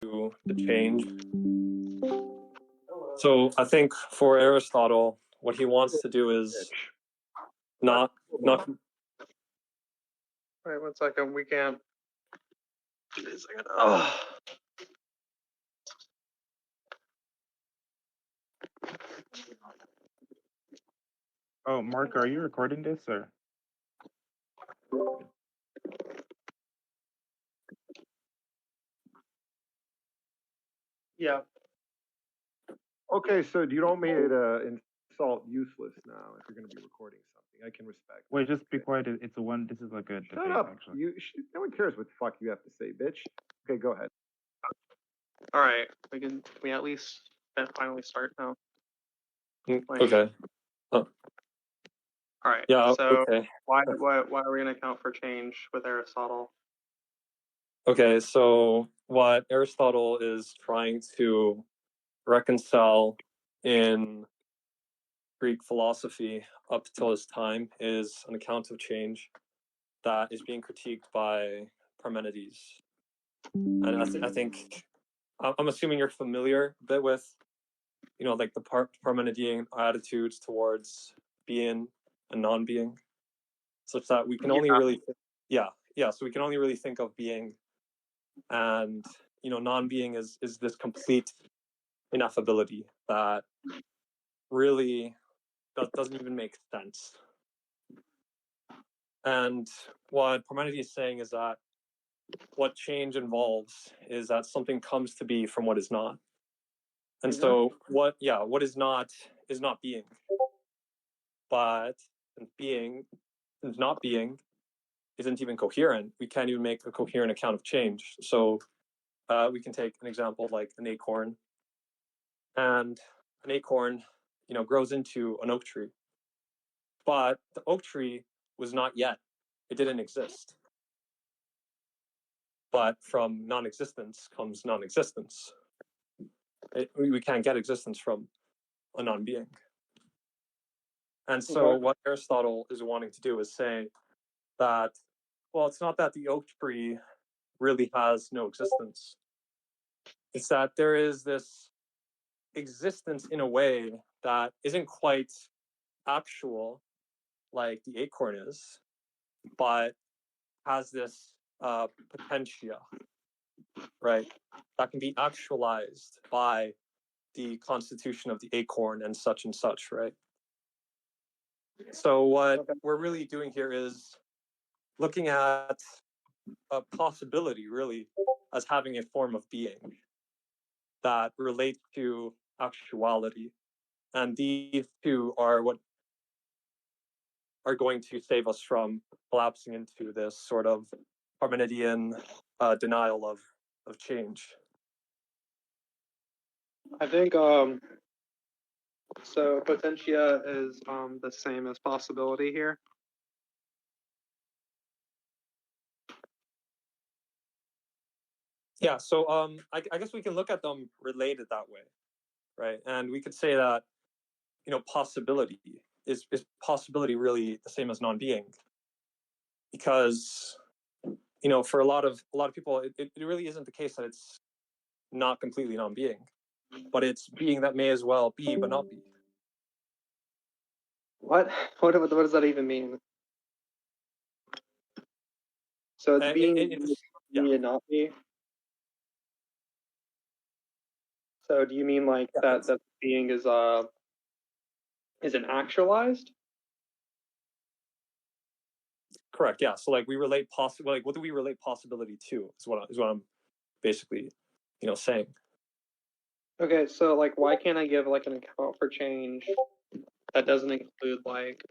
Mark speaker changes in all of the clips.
Speaker 1: the change. So I think for Aristotle, what he wants to do is not.
Speaker 2: Wait 1 second. We can't. Oh.
Speaker 3: Oh, Mark, are you recording this or?
Speaker 2: Yeah.
Speaker 4: Okay, so you don't mean to insult useless now if you're going to be recording something. I can respect.
Speaker 3: Wait, just be quiet. It's a one. This is like a.
Speaker 4: Shut up. Actually. No one cares what the fuck you have to say, bitch. Okay, go ahead.
Speaker 2: All right, can we at least finally start now?
Speaker 1: Okay.
Speaker 2: All right.
Speaker 1: Yeah.
Speaker 2: So
Speaker 1: okay.
Speaker 2: why are we going to account for change with Aristotle?
Speaker 1: Okay, so what Aristotle is trying to reconcile in Greek philosophy up till his time is an account of change that is being critiqued by Parmenides. And I think I'm assuming you're familiar a bit with, like the Parmenidean attitudes towards being and non-being, such that we can only really, so we can only really think of being, and non-being is this complete ineffability that really doesn't even make sense. And what Parmenides is saying is that what change involves is that something comes to be from what is not. And so what is not being. But being and not being isn't even coherent. We can't even make a coherent account of change. So we can take an example like an acorn. And an acorn, grows into an oak tree. But the oak tree was not yet. It didn't exist. But from non-existence comes non-existence. We can't get existence from a non-being. And so what Aristotle is wanting to do is say that, well, it's not that the oak tree really has no existence. It's that there is this existence in a way that isn't quite actual like the acorn is, but has this potentia, right? That can be actualized by the constitution of the acorn and such, right? So what we're really doing here is looking at a possibility really as having a form of being that relates to actuality. And these two are what are going to save us from collapsing into this sort of Parmenidean denial of change.
Speaker 2: I think so potentia is the same as possibility here.
Speaker 1: Yeah, so I guess we can look at them related that way, right? And we could say that possibility is possibility really the same as non-being, because for a lot of people it really isn't the case that it's not completely non-being, but it's being that may as well be but not be.
Speaker 2: What does that even mean? So it's being be and not be. So do you mean like that being isn't actualized?
Speaker 1: Correct. Yeah. So like we relate like what do we relate possibility to? Is what I'm basically saying.
Speaker 2: Okay, so like why can't I give like an account for change that doesn't include like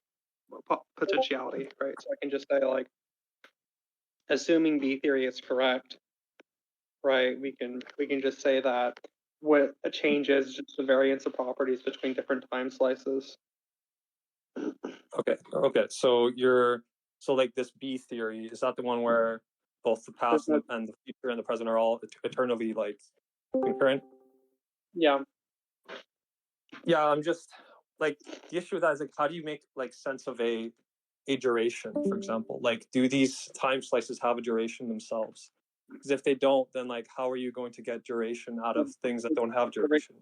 Speaker 2: potentiality, right? So I can just say like, assuming B theory is correct, right? We can just say that what a change is just the variance of properties between different time slices.
Speaker 1: Okay. So like this B theory, is that the one where both the past and the future and the present are all eternally like concurrent?
Speaker 2: Yeah.
Speaker 1: Yeah, I'm just like, the issue with that is like, how do you make like sense of a duration, for example? Like, do these time slices have a duration themselves? Because if they don't, then like how are you going to get duration out of things that don't have duration?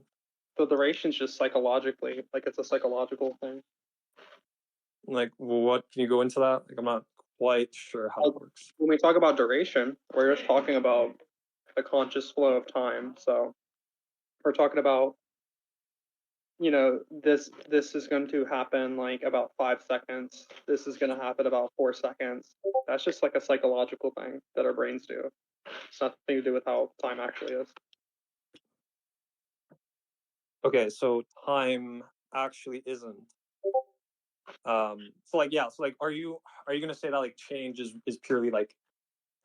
Speaker 2: The duration's just psychologically, like it's a psychological thing.
Speaker 1: Like, well, what can you go into that? Like, I'm not quite sure how that works.
Speaker 2: When we talk about duration, we're just talking about the conscious flow of time. So we're talking about, you know, this is going to happen like about 5 seconds. This is going to happen about 4 seconds. That's just like a psychological thing that our brains do. It's nothing to do with how time actually is.
Speaker 1: Okay, so time actually isn't. So like, yeah, so like, are you gonna say that like change is purely like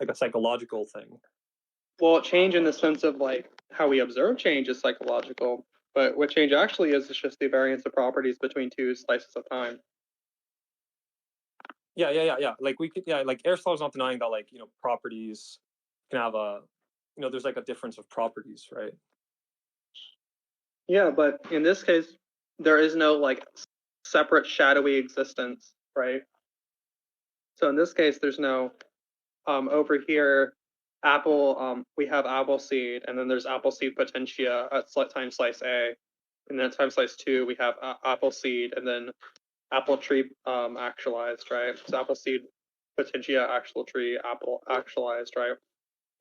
Speaker 1: a psychological thing?
Speaker 2: Well, change in the sense of like how we observe change is psychological, but what change actually is just the variance of properties between two slices of time.
Speaker 1: Yeah. Like we could, yeah, like Aristotle's not denying that like, you know, properties can have a, you know, there's like a difference of properties, right?
Speaker 2: Yeah, but in this case, there is no like separate shadowy existence, right? So in this case, there's no over here, apple. We have apple seed, and then there's apple seed potentia at time slice A, and then at time slice 2 we have apple seed, and then apple tree actualized, right? So apple seed potentia, actual tree, apple actualized, right?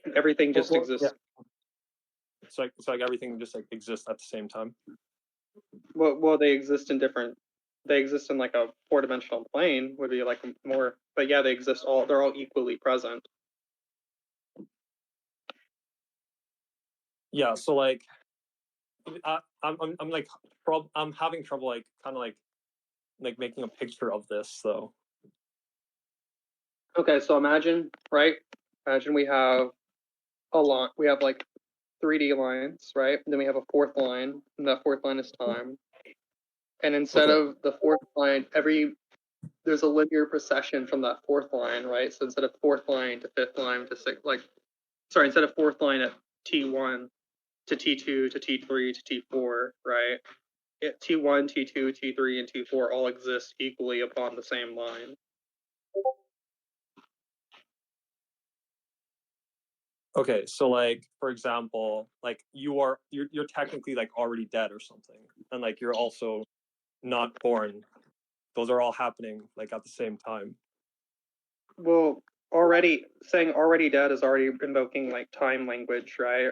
Speaker 2: And everything just exists.
Speaker 1: Yeah. It's like everything just like exists at the same time.
Speaker 2: Well, they exist in different. They exist in like a 4-dimensional plane would be like more, but yeah, they exist all. They're all equally present.
Speaker 1: Yeah. So like, I'm like, I'm having trouble like kind of like making a picture of this though.
Speaker 2: Okay, so imagine, right? Imagine we have a line. We have like 3D lines, right? And then we have a fourth line, and that fourth line is time. And instead of the fourth line, there's a linear procession from that fourth line, right? So instead of fourth line to fifth line to six, instead of fourth line at T1 to T2 to T3 to T4, right? T1, T2, T3, and T4 all exist equally upon the same line.
Speaker 1: Okay, so like for example, like you're technically like already dead or something, and like you're also not born. Those are all happening like at the same time.
Speaker 2: Well, saying already dead is already invoking like time language, right?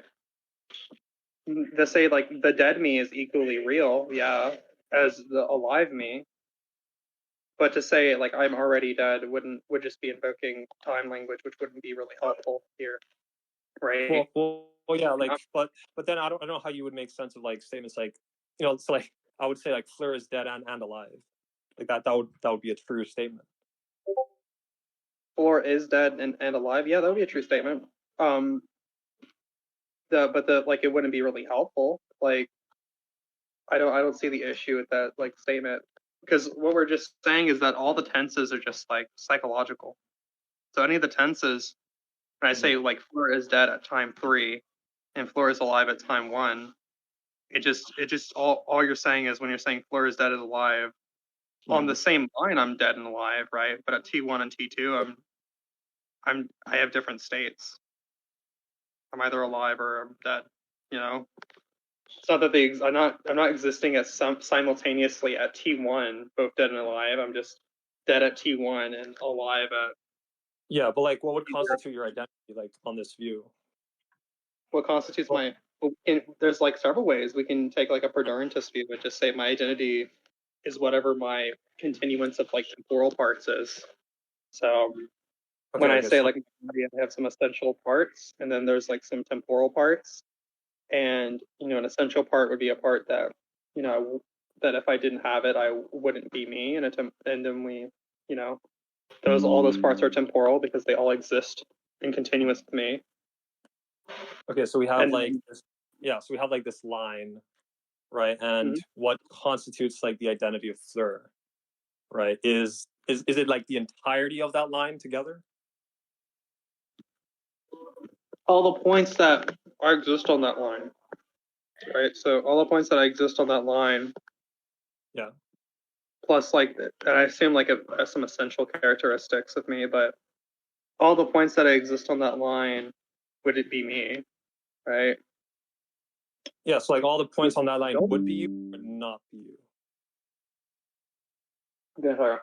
Speaker 2: To say like the dead me is equally real, yeah, as the alive me. But to say like I'm already dead would just be invoking time language, which wouldn't be really helpful here, right?
Speaker 1: Well, yeah, like, but then I don't know how you would make sense of like statements like, you know, it's like I would say like Fleur is dead and alive, like that would be a true statement.
Speaker 2: Fleur is dead and alive. Yeah, that would be a true statement. Like it wouldn't be really helpful. Like I don't see the issue with that like statement, because what we're just saying is that all the tenses are just like psychological. So any of the tenses, when I say like Fleur is dead at time 3 and Fleur is alive at time 1, it just all you're saying is when you're saying Fleur is dead and alive, on the same line I'm dead and alive, right? But at T1 and T2 I have different states. I'm either alive or I'm dead, you know? It's not that I'm not existing as simultaneously at T1, both dead and alive. I'm just dead at T1 and alive at.
Speaker 1: Yeah, but like, what would constitute your identity, like on this view?
Speaker 2: What constitutes my? There's like several ways we can take like a Perdurantist view and just say my identity is whatever my continuance of like temporal parts is. So when I say like I have some essential parts, and then there's like some temporal parts, and an essential part would be a part that that if I didn't have it, I wouldn't be me, and then we, all those parts are temporal because they all exist in continuous with me.
Speaker 1: Okay, so we have so we have like this line, right? And what constitutes like the identity of Fleur, right? Is it like the entirety of that line together?
Speaker 2: All the points that exist on that line, right? So all the points that exist on that line,
Speaker 1: yeah.
Speaker 2: Plus, like, and I assume like some essential characteristics of me, but all the points that exist on that line would it be me, right?
Speaker 1: Yeah, so like all the points on that line would be you, would not be you.
Speaker 2: Okay, sorry.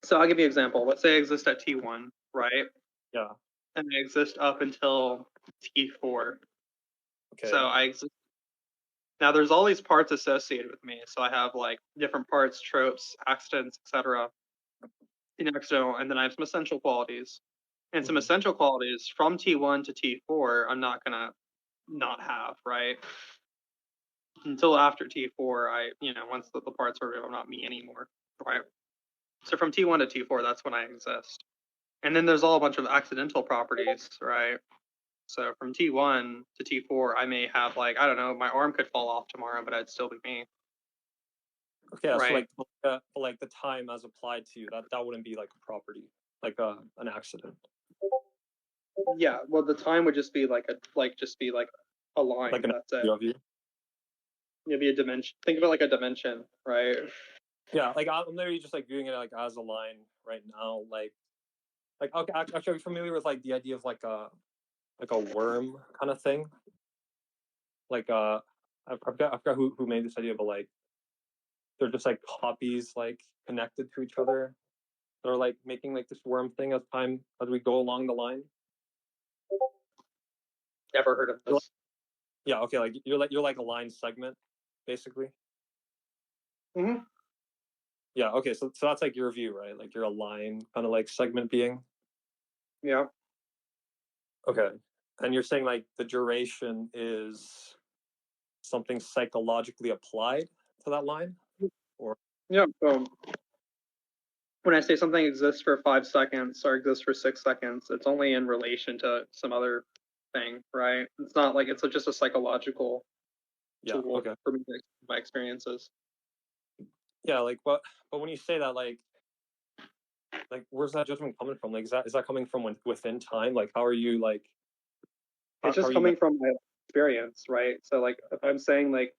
Speaker 2: So I'll give you an example. Let's say I exist at T1, right?
Speaker 1: Yeah.
Speaker 2: And I exist up until T4.
Speaker 1: Okay.
Speaker 2: So I exist. Now there's all these parts associated with me. So I have like different parts, tropes, accidents, etc. Accidental, and then I have some essential qualities. And some essential qualities from T1 to T4, I'm not gonna not have, right? Until after T4, once the parts are not me anymore, right? So from T1 to T4, that's when I exist. And then there's all a bunch of accidental properties, right? So from T1 to T4, I may have like, I don't know, my arm could fall off tomorrow, but I'd still be me.
Speaker 1: Okay,
Speaker 2: right?
Speaker 1: So like the time as applied to you, that wouldn't be like a property, like an accident.
Speaker 2: Yeah, well, the time would just be like a line.
Speaker 1: Like an
Speaker 2: that's it.
Speaker 1: of you.
Speaker 2: It'd be a dimension. Think of it like a dimension, right?
Speaker 1: Yeah, like I'm literally just like viewing it like as a line right now. Like okay, actually, are you familiar with like the idea of like a worm kind of thing? Like I forgot who made this idea, but like they're just like copies like connected to each other. They're like making like this worm thing as we go along the line.
Speaker 2: Never heard of this.
Speaker 1: Yeah, okay, like you're like a line segment, basically.
Speaker 2: Mm-hmm.
Speaker 1: Yeah, okay, so that's like your view, right? Like you're a line kind of like segment being.
Speaker 2: Yeah.
Speaker 1: Okay. And you're saying like the duration is something psychologically applied to that line? Or
Speaker 2: Yeah. So when I say something exists for 5 seconds or exists for 6 seconds, it's only in relation to some other thing, right? It's not like it's just a psychological tool
Speaker 1: okay.
Speaker 2: for me to my experiences.
Speaker 1: Yeah, like but when you say that, like where's that judgment coming from? Like is that coming from within time? Like how are you like
Speaker 2: It's just coming from my experience, right? So like if I'm saying like,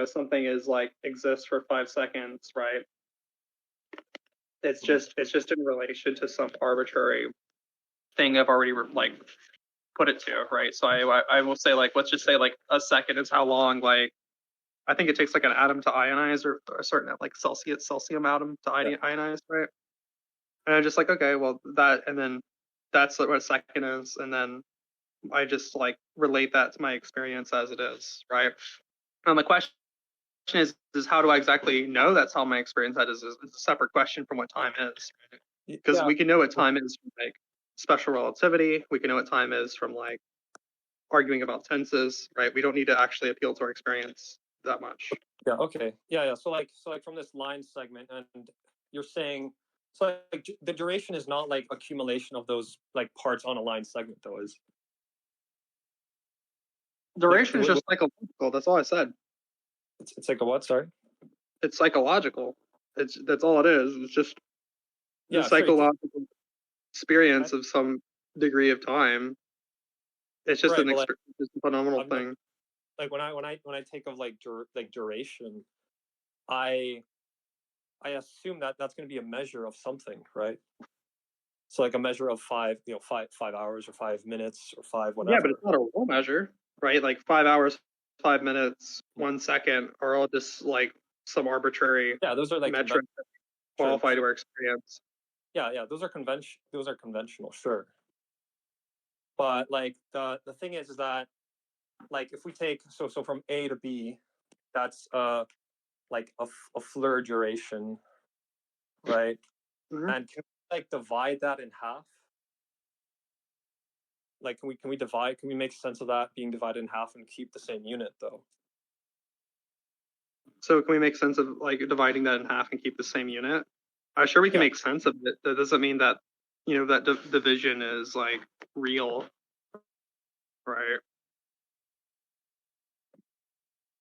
Speaker 2: something is like exists for 5 seconds, right? It's just in relation to some arbitrary thing I've already like put it to, right? So I will say like, let's just say like a second is how long like I think it takes like an atom to ionize or a certain like Celsium atom to ionize, right? And I'm just like, okay, well that, and then that's what a second is, and then I just like relate that to my experience as it is, right? And the question is how do I exactly know that's how my experience that is a separate question from what time is, because we can know what time is from like special relativity, we can know what time is from like arguing about tenses, right? We don't need to actually appeal to our experience that much.
Speaker 1: Yeah, okay. Yeah. So like from this line segment, and you're saying so like the duration is not like accumulation of those like parts on a line segment though, is
Speaker 2: duration is just psychological. That's all I said.
Speaker 1: It's like a what? Sorry.
Speaker 2: It's psychological. That's all it is. It's just the psychological experience of some degree of time. It's just just a phenomenal thing.
Speaker 1: Like when I take of like duration, I assume that that's going to be a measure of something, right? So like a measure of 5 hours or 5 minutes or 5 whatever.
Speaker 2: Yeah, but it's not a real measure, right? Like 5 hours, 5 minutes, 1 second are all just like some arbitrary
Speaker 1: those are like
Speaker 2: metrics that qualify to our experience.
Speaker 1: Yeah, those are conventional, sure. But like the thing is that like if we take so from A to B, that's like a Fleur duration, right?
Speaker 2: Mm-hmm.
Speaker 1: And can we like divide that in half? Like can we make sense of that being divided in half and keep the same unit though?
Speaker 2: So can we make sense of like dividing that in half and keep the same unit? I'm sure we can make sense of it. That doesn't mean that that division is like real, right?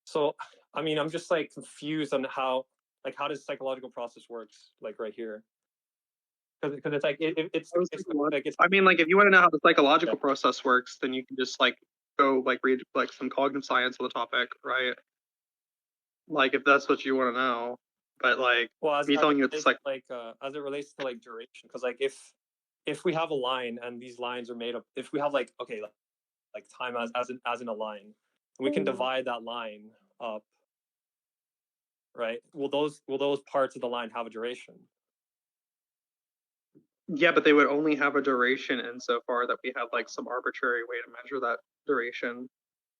Speaker 1: So I mean, I'm just like confused on how does psychological process works like right here? Because it's like it's
Speaker 2: I mean, like if you want to know how the psychological process works, then you can just like go like read like some cognitive science on the topic, right? Like if that's what you want to know. But like
Speaker 1: Well,
Speaker 2: me telling you it's like
Speaker 1: as it relates to like duration, because like if we have a line and these lines are made up, if we have like okay, like time as in a line, we can divide that line up, right? Will those parts of the line have a duration?
Speaker 2: yeah, but they would only have a duration insofar that we have like some arbitrary way to measure that duration.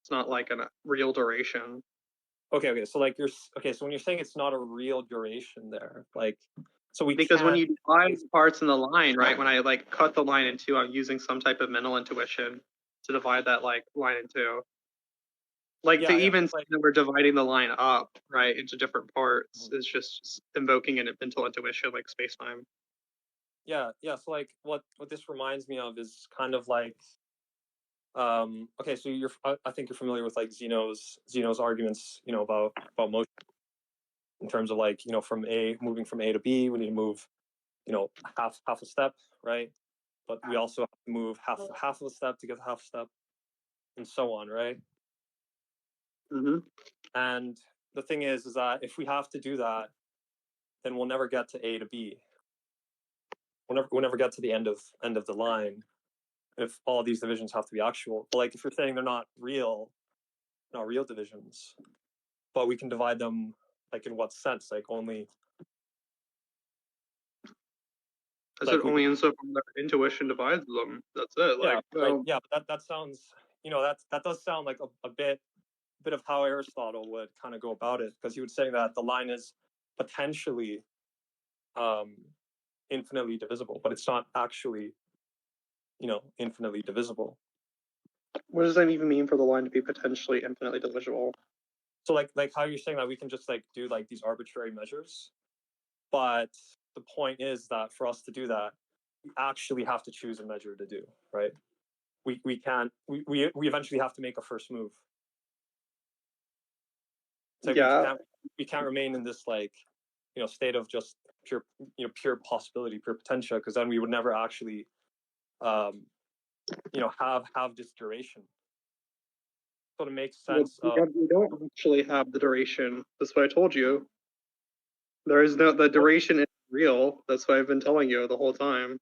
Speaker 2: It's not like a real duration.
Speaker 1: Okay, so like so when you're saying it's not a real duration there, like so we
Speaker 2: Because when
Speaker 1: can't.
Speaker 2: you divide parts in the line, right? When I like cut the line in two, I'm using some type of mental intuition to divide that like line in two. Like to even say
Speaker 1: like,
Speaker 2: that we're dividing the line up, right, into different parts is just invoking a mental intuition like space time.
Speaker 1: Yeah. So like what this reminds me of is kind of like okay, so I think you're familiar with like Zeno's arguments, about motion in terms of like, from moving from A to B, we need to move, half a step, right? But we also have to move half of a step to get half a step, and so on, right?
Speaker 2: Mm-hmm.
Speaker 1: And the thing is that if we have to do that, then we'll never get to A to B. We'll never get to the end of the line if all these divisions have to be actual. But like if you're saying they're not real divisions, but we can divide them, like in what sense? Like only.
Speaker 2: I said only insofar that intuition divides them. That's it.
Speaker 1: Yeah,
Speaker 2: Like,
Speaker 1: right. Yeah, but that sounds, that does sound like a bit of how Aristotle would kind of go about it, because he would say that the line is potentially infinitely divisible, but it's not actually, infinitely divisible.
Speaker 2: what does that even mean for the line to be potentially infinitely divisible?
Speaker 1: So like how you're saying that we can just like do like these arbitrary measures, but the point is that for us to do that, we actually have to choose a measure to do, right? We can't, we eventually have to make a first move. So
Speaker 2: yeah.
Speaker 1: we can't remain in this like, state of just pure possibility, pure potential, because then we would never actually have this duration. So to make sense of,
Speaker 2: we don't actually have the duration. That's what I told you. There is the duration is real. That's what I've been telling you the whole time.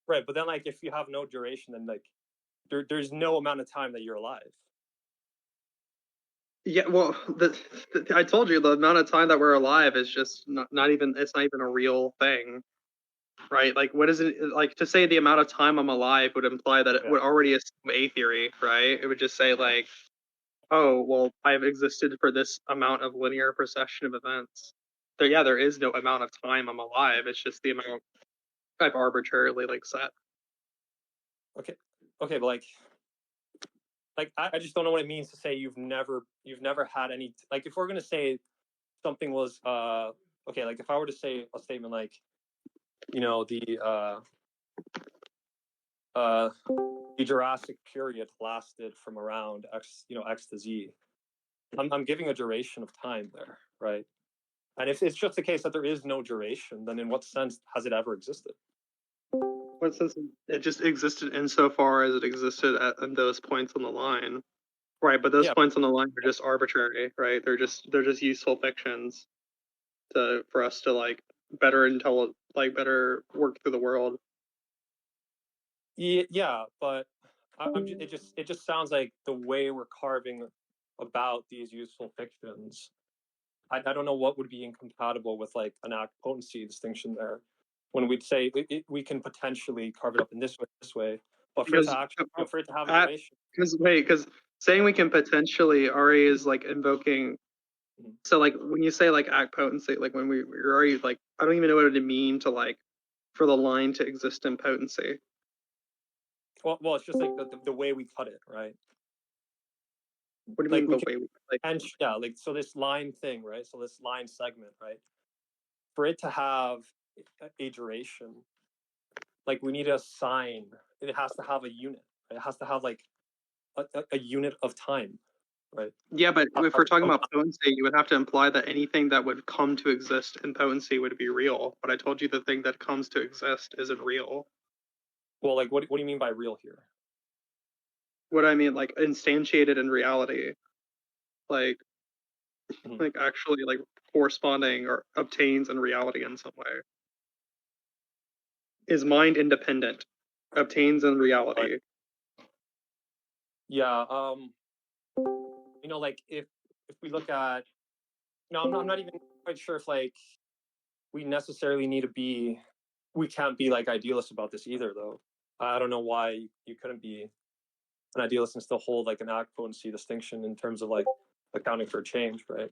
Speaker 1: right, but then like if you have no duration, then like there's no amount of time that you're alive.
Speaker 2: Yeah, well, I told you the amount of time that we're alive is just not even, it's not even a real thing, right? Like, what is it, like, to say the amount of time I'm alive would imply that it would already assume a theory, right? It would just say like, oh, well, I've existed for this amount of linear procession of events. So yeah, there is no amount of time I'm alive. It's just the amount I've arbitrarily like set.
Speaker 1: Okay, but like I just don't know what it means to say you've never had any, like if we're gonna say something was okay, like if I were to say a statement like, the Jurassic period lasted from around X to Z. I'm giving a duration of time there, right? And if it's just the case that there is no duration, then in what sense has it ever existed?
Speaker 2: What sense? It just existed insofar as it existed at those points on the line, right? But those points on the line are just arbitrary, right? They're just useful fictions for us to like better work through the world.
Speaker 1: Yeah, but it just sounds like the way we're carving about these useful fictions. I don't know what would be incompatible with like an act potency distinction there, when we'd say we can potentially carve it up in this way, but for it to actually, for it to have a duration.
Speaker 2: Because saying we can potentially already is like invoking. So like when you say like act potency, like when we're already like, I don't even know what it would mean to like for the line to exist in potency.
Speaker 1: Well, it's just like the way we cut it, right?
Speaker 2: What do you mean the way we like?
Speaker 1: And yeah, like so this line thing, right? So this line segment, right? For it to have a duration, like we need a sign. It has to have a unit. It has to have like a unit of time, right?
Speaker 2: Yeah, but if we're talking about potency, you would have to imply that anything that would come to exist in potency would be real. But I told you the thing that comes to exist isn't real.
Speaker 1: Well, like what do you mean by real here?
Speaker 2: What I mean, like instantiated in reality, like actually like corresponding or obtains in reality in some way. Is mind independent? Obtains in reality.
Speaker 1: Yeah. Like if we look at, no, I'm not even quite sure if like we necessarily need to be. We can't be like idealists about this either, though. I don't know why you couldn't be an idealist and still hold like an act-potency distinction in terms of like accounting for change, right?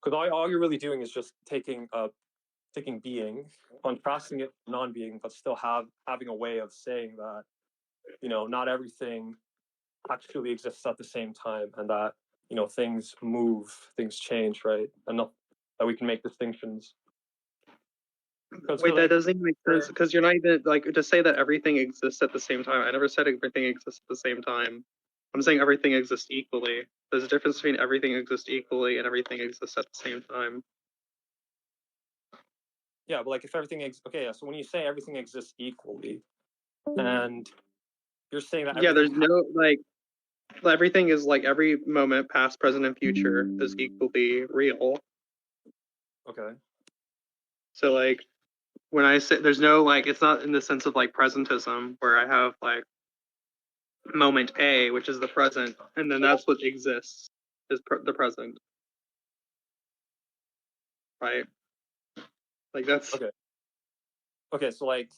Speaker 1: Because all you're really doing is just taking being, contrasting it with non-being, but still having a way of saying that not everything actually exists at the same time, and that things move, things change, right? And that we can make distinctions.
Speaker 2: Wait, that doesn't even make sense because you're not even like to say that everything exists at the same time. I never said everything exists at the same time. I'm saying everything exists equally. There's a difference between everything exists equally and everything exists at the same time.
Speaker 1: Yeah, but like if everything okay, so when you say everything exists equally, and you're saying that
Speaker 2: there's no like everything is like every moment, past, present, and future is equally real.
Speaker 1: Okay.
Speaker 2: So like when I say there's no like it's not in the sense of like presentism where I have like moment A, which is the present, and then that's what exists is the present, right? Like that's
Speaker 1: okay. So like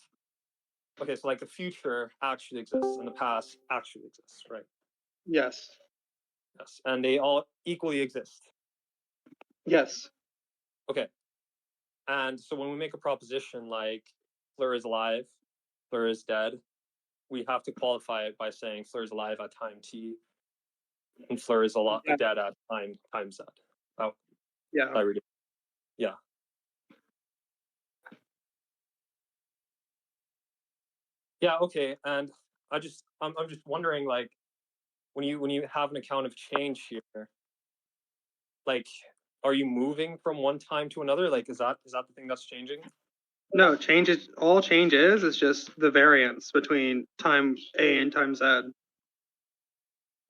Speaker 1: the future actually exists and the past actually exists, right?
Speaker 2: yes,
Speaker 1: and they all equally exist.
Speaker 2: yes.
Speaker 1: Okay. And so when we make a proposition like Fleur is alive, Fleur is dead, we have to qualify it by saying Fleur is alive at time t, and Fleur is dead at time z. Oh,
Speaker 2: yeah.
Speaker 1: Yeah. Yeah. Okay. And I'm just wondering, like, when you have an account of change here, like, are you moving from one time to another? Like, is that the thing that's changing?
Speaker 2: No, all change is just the variance between time A and time Z.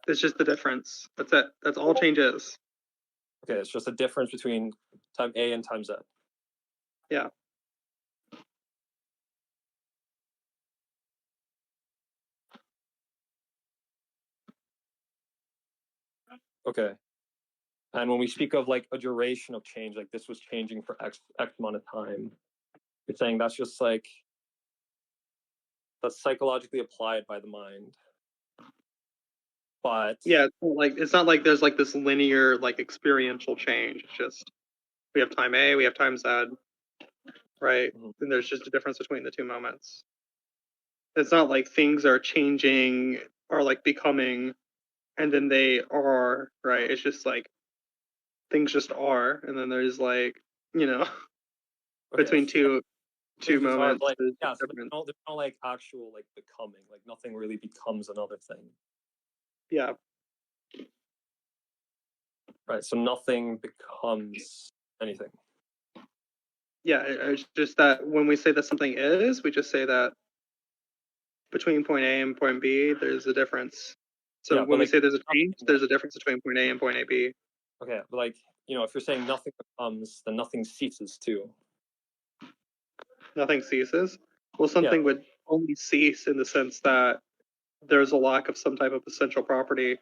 Speaker 2: It's just the difference. That's it. That's all change is.
Speaker 1: Okay, it's just a difference between time A and time Z.
Speaker 2: Yeah.
Speaker 1: Okay. And when we speak of like a duration of change, like this was changing for X amount of time, you're saying that's just like that's psychologically applied by the mind. But
Speaker 2: yeah, it's not like there's like this linear like experiential change. It's just we have time A, we have time Z, right? And there's just a difference between the two moments. It's not like things are changing or like becoming and then they are, right? It's just like things just are, and then there's like, between two moments.
Speaker 1: Like,
Speaker 2: there's
Speaker 1: so there's no like actual like becoming, like nothing really becomes another thing.
Speaker 2: Yeah.
Speaker 1: Right. So nothing becomes anything.
Speaker 2: Yeah, it's just that when we say that something is, we just say that between point A and point B, there's a difference. So when we say there's a change, there's a difference between point A and point AB.
Speaker 1: Okay, but like, if you're saying nothing becomes, then nothing ceases too.
Speaker 2: Nothing ceases? Well, something would only cease in the sense that there's a lack of some type of essential property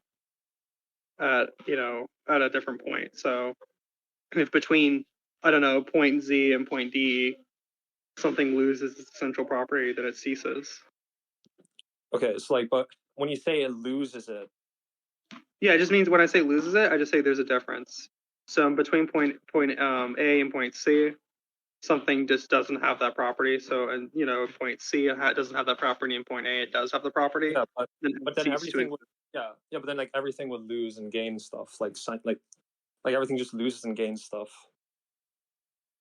Speaker 2: at a different point. So if between, I don't know, point Z and point D, something loses its essential property, then it ceases.
Speaker 1: Okay, so like, but when you say it loses it.
Speaker 2: Yeah, it just means when I say loses it, I just say there's a difference. So between point A and point C, something just doesn't have that property. So, and point C doesn't have that property, and point A it does have the property.
Speaker 1: Yeah, but then everything would, but then like everything would lose and gain stuff, like everything just loses and gains stuff.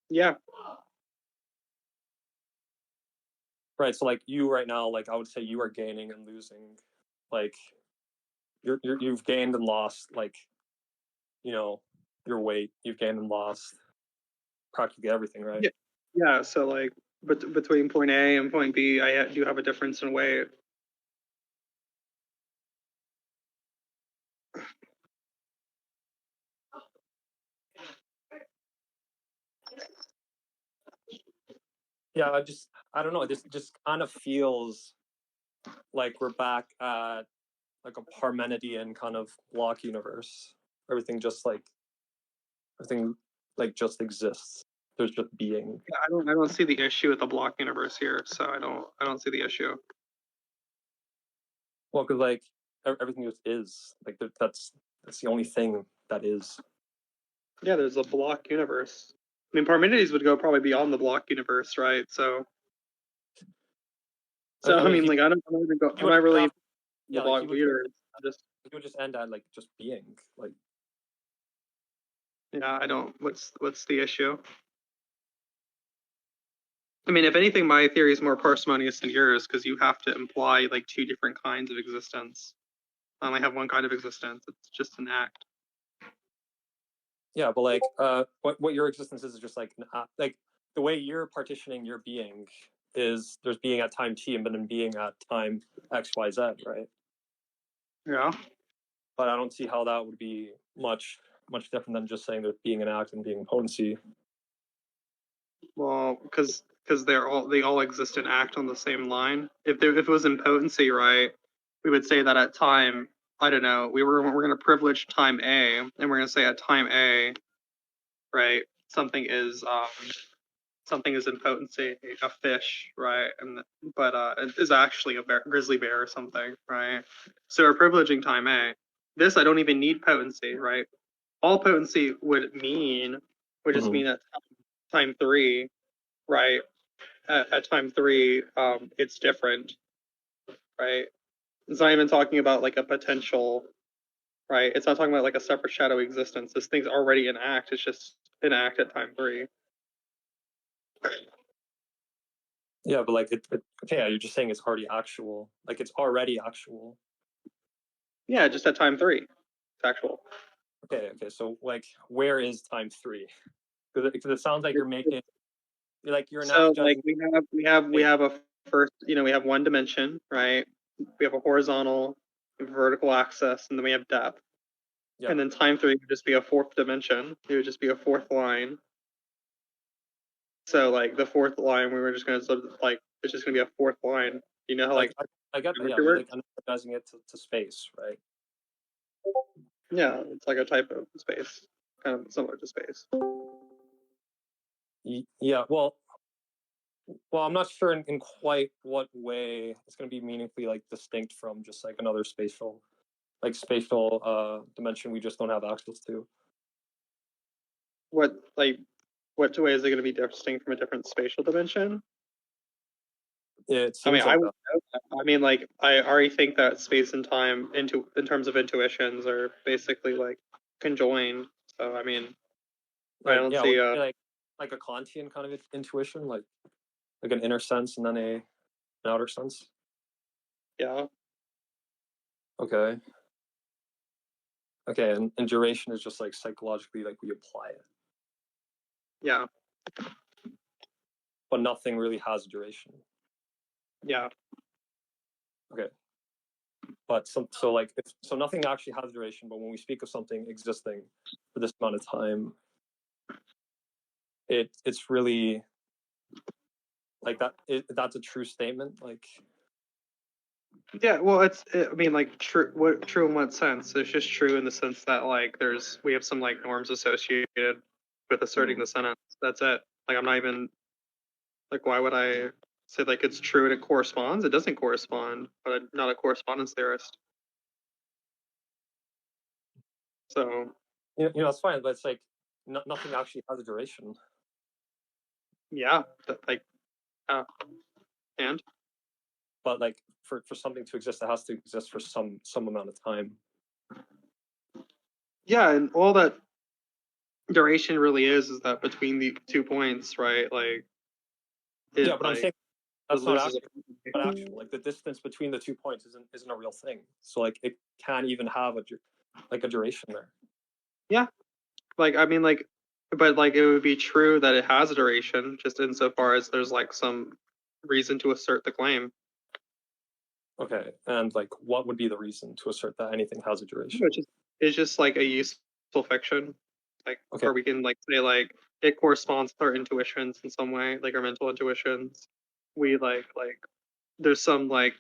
Speaker 2: Yeah.
Speaker 1: Right. So like you right now, like I would say you are gaining and losing, like you've gained and lost, like your weight. You've gained and lost practically everything, right?
Speaker 2: Yeah. So like, between point A and point B, I do have a difference in weight.
Speaker 1: Yeah, I don't know. This just kind of feels like we're back at like a Parmenidean kind of block universe. Everything just like everything like just exists. There's just being.
Speaker 2: Yeah, I don't see the issue with the block universe here, so I don't see the issue.
Speaker 1: Well, because like everything just is like that's the only thing that is.
Speaker 2: Yeah, there's a block universe. I mean, Parmenides would go probably beyond the block universe, right? So I mean, like, I'm not even go. I'm not really the block universe.
Speaker 1: He would just end at like just being like.
Speaker 2: Yeah, I don't. What's the issue? I mean, if anything, my theory is more parsimonious than yours because you have to imply like two different kinds of existence. I only have one kind of existence. It's just an act.
Speaker 1: Yeah, but like, what your existence is just like like the way you're partitioning your being is there's being at time t and then being at time x, y, z, right?
Speaker 2: Yeah.
Speaker 1: But I don't see how that would be much different than just saying there's being an act and being potency.
Speaker 2: Well, because they all exist and act on the same line. If it was in potency, right, we would say that at time, I don't know, we're going to privilege time A, and we're going to say at time A, right, something is in potency, a fish, right, but it is actually a grizzly bear or something, right? So we're privileging time A. This I don't even need potency, right? All potency would just mean at time 3, right? At time 3, it's different, right? It's not even talking about like a potential, right? It's not talking about like a separate shadowy existence. This thing's already in act. It's just in act at time 3.
Speaker 1: Yeah, but like okay, you're just saying it's already actual. Like it's already actual.
Speaker 2: Yeah, just at time 3, it's actual.
Speaker 1: Okay. So like, where is time 3? Because it sounds like you're making you're
Speaker 2: so
Speaker 1: analogizing.
Speaker 2: like we have a first, we have one dimension, right? We have a horizontal, we have a vertical axis, and then we have depth.
Speaker 1: Yeah.
Speaker 2: And then time 3 would just be a fourth dimension. It would just be a fourth line. So like the fourth line, we were just gonna like it's just gonna be a fourth line. You know how like
Speaker 1: I get that. Yeah,
Speaker 2: geometry
Speaker 1: you're
Speaker 2: works?
Speaker 1: like analogizing it to space, right?
Speaker 2: Yeah, it's like a type of space, kind of similar to space.
Speaker 1: Yeah. Well, I'm not sure in quite what way it's going to be meaningfully like distinct from just like another spatial dimension we just don't have access to.
Speaker 2: What way is it going to be distinct from a different spatial dimension?
Speaker 1: It
Speaker 2: I mean,
Speaker 1: seems like
Speaker 2: would
Speaker 1: that.
Speaker 2: know that. I mean, like I already think that space and time in terms of intuitions are basically like conjoined. So I mean, I don't see
Speaker 1: like a Kantian kind of intuition, like an inner sense and then an outer sense.
Speaker 2: Yeah.
Speaker 1: Okay, and duration is just like psychologically like we apply it.
Speaker 2: Yeah.
Speaker 1: But nothing really has duration.
Speaker 2: Yeah.
Speaker 1: Okay. But so nothing actually has duration, but when we speak of something existing for this amount of time, it's really like that. That's a true statement. Like,
Speaker 2: yeah, well, I mean, like, true in what sense? It's just true in the sense that like we have some like norms associated with asserting the sentence. That's it. Like, I'm not even like, why would I say like it's true and it corresponds? It doesn't correspond, but I'm not a correspondence theorist. So
Speaker 1: it's fine, but it's like nothing actually has a duration.
Speaker 2: yeah, like, and
Speaker 1: but like for something to exist, it has to exist for some amount of time.
Speaker 2: Yeah, and all that duration really is that between the 2 points, right? Like,
Speaker 1: yeah, but like, I'm saying that's not actual. Like the distance between the 2 points isn't a real thing. So like it can't even have a duration there.
Speaker 2: Yeah, like I mean, like, but like it would be true that it has a duration, just insofar as there's like some reason to assert the claim.
Speaker 1: Okay, and like what would be the reason to assert that anything has a duration?
Speaker 2: Which is just like a useful fiction, like where we can like say like it corresponds with our intuitions in some way, like our mental intuitions. We there's some like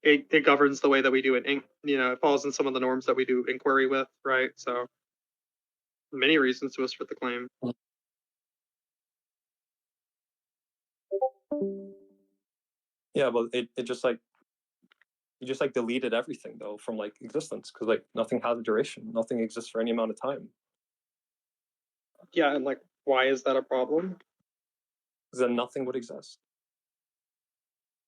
Speaker 2: it governs the way that we do it. It falls in some of the norms that we do inquiry with, right? So many reasons to assert the claim.
Speaker 1: Yeah, but it just like you just like deleted everything though from like existence because like nothing has a duration, nothing exists for any amount of time.
Speaker 2: Yeah, and like, why is that a problem?
Speaker 1: Then nothing would exist.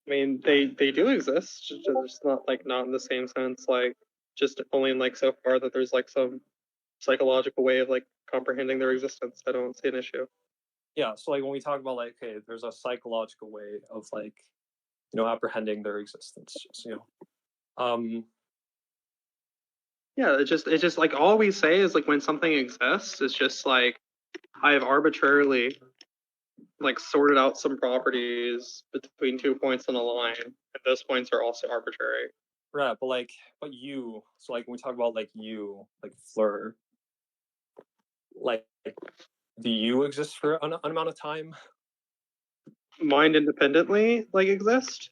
Speaker 2: I mean, they do exist, just not in the same sense, like just only in like so far that there's like some psychological way of like comprehending their existence. I don't see an issue.
Speaker 1: Yeah, so like when we talk about like, hey, there's a psychological way of like, apprehending their existence.
Speaker 2: Yeah, it's just like all we say is like when something exists, it's just like I have arbitrarily like sorted out some properties between 2 points on a line, and those points are also arbitrary.
Speaker 1: Right, but you, so like when we talk about like you, like Fleur, like, do you exist for an amount of time?
Speaker 2: Mind independently like exist,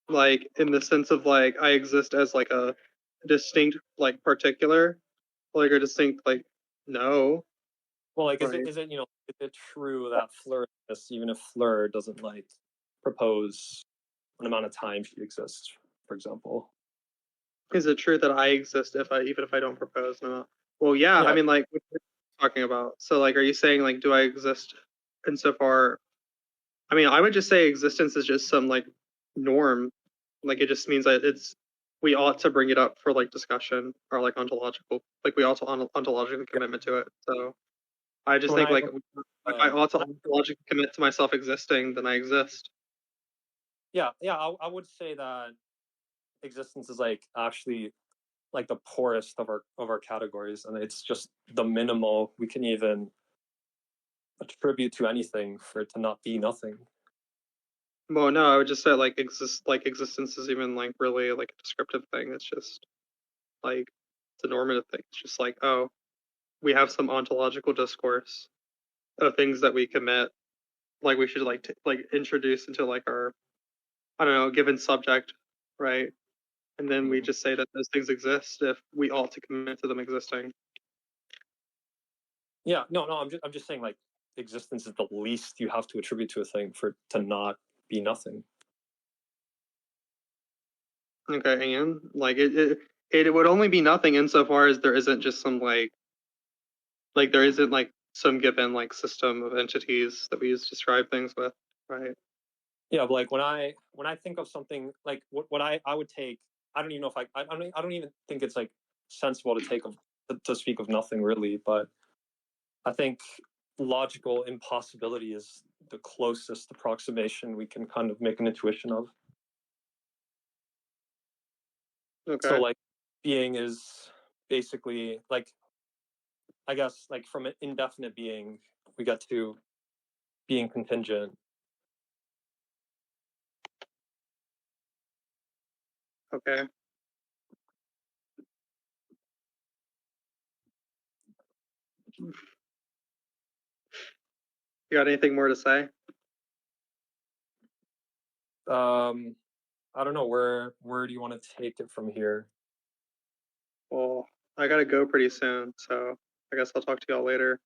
Speaker 2: like in the sense of like I exist as like a distinct like particular, like a distinct like no.
Speaker 1: Well, like,
Speaker 2: Right.
Speaker 1: is it true that Fleur exists even if Fleur doesn't like propose an amount of time she exists, for example?
Speaker 2: Is it true that I exist even if I don't propose? No. Well, yeah. I
Speaker 1: Yeah,
Speaker 2: mean, like, what are you talking about? So, like, are you saying like, do I exist insofar? I mean, I would just say existence is just some like norm. Like, it just means that we ought to bring it up for like discussion or like ontological. Like, we ought to ontological commitment to it. So, I just
Speaker 1: when
Speaker 2: think
Speaker 1: I
Speaker 2: like if I ought to ontologically commit to myself existing, then I exist.
Speaker 1: yeah, I would say that existence is like actually like the poorest of our categories, and it's just the minimal we can even attribute to anything for it to not be nothing.
Speaker 2: Well, no, I would just say like existence is even like really like a descriptive thing. It's just like it's a normative thing. It's just like, oh, we have some ontological discourse of things that we commit, like we should like introduce into like our, I don't know, given subject, right? And then we just say that those things exist if we ought to commit to them existing.
Speaker 1: Yeah, no, I'm just saying like existence is the least you have to attribute to a thing for it to not be nothing.
Speaker 2: Okay, and like it would only be nothing insofar as there isn't just some like there isn't like some given like system of entities that we use to describe things with, right?
Speaker 1: Yeah, but like when I think of something like what I would take, I don't even know if I don't even think it's like sensible to take to speak of nothing really, but I think logical impossibility is the closest approximation we can kind of make an intuition of. So
Speaker 2: Okay.
Speaker 1: like being is basically like, I guess like from an indefinite being we get to being contingent.
Speaker 2: Okay. You got anything more to say?
Speaker 1: I don't know, where do you want to take it from here?
Speaker 2: Well, I gotta go pretty soon, so I guess I'll talk to y'all later.